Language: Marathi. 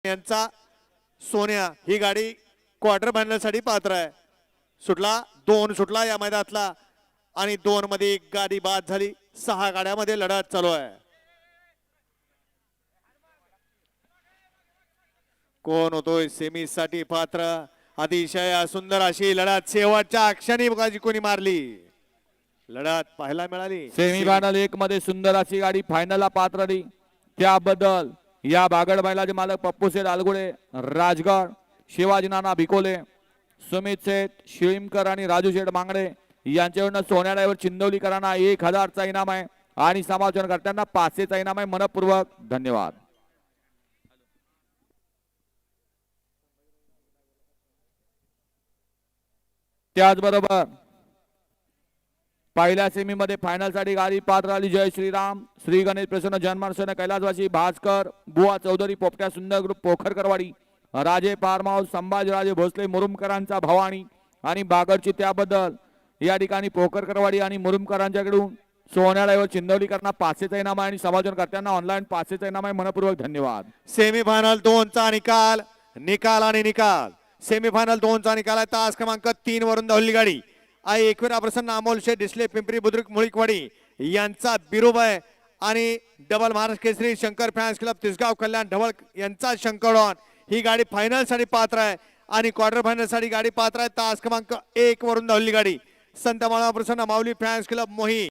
यांचा सोन्या ही गाडी क्वार्टर फायनल साठी पात्र आहे। सुटला 2 सुटला या मैदानातला आणि 2 मध्ये एक गाडी बाद झाली। 6 गाड्यांमध्ये लढत चालू आहे। कोण होतोय सेमी साठी पात्र? अतिशय सुंदर अशी लढत शेवटच्या क्षणी बघाची कोणी मारली लढत पाहायला मिळाली। सेमी फायनल 1 मध्ये सुंदर अशी गाडी फायनलला पात्र झाली, त्याबद्दल या बागड बैलाचे मालक पप्पू सेठ आलगुडे राजगड, शिवाजी नाना भिकोले, सुमित सेठ शिळीमकर आणि राजू शेठ मांगडे यांच्याकडून सोन्या ड्रायव्हर चिंदवलीकरांना 1000चा इनाम आहे आणि समालोचनकर्त्यांना 500चा इनाम आहे। मनपूर्वक धन्यवाद। त्याचबरोबर पहिल्या सेमी मध्ये फायनल साठी गाडी पात्र आली जय श्रीराम श्री गणेश प्रसन्न जन्मार्षण कैलासवासी भास्कर बुवा चौधरी पोपट्या सुंदर ग्रुप पोखरकरवाडी राजे पारमाव संभाजीराजे भोसले मुरुमकरांचा भवानी आणि बागडची, त्याबद्दल या ठिकाणी पोखरकरवाडी आणि मुरुमकरांच्याकडून सोन्या ड्रायव्हर चिंदवलीकरांना 500चा इनाम आहे आणि समालोचनकर्त्यांना ऑनलाईन 500चा इनाम आहे। मनपूर्वक धन्यवाद। सेमी फायनल 2 चा निकाल आणि निकाल सेमी फायनल 2 चा निकाल आहे। तास क्रमांक 3 वरून धावली गाडी आई एकविरा प्रसन्न अमोल शेठ डिस्ले पिंपरी बुद्रुक मुळीकवाडी यांचा बिरुबाई आणि double Maharashtra Kesari Shankar fans club Tisgaon कल्याण ढवळ यांचा शंकरडॉन ही गाडी फायनल साठी पात्र आहे आणि क्वार्टर फायनल साठी गाडी पात्र आहे। तास क्रमांक 1 वरून धावली गाडी संत माळा प्रसन्न माऊली फॅन्स क्लब मोही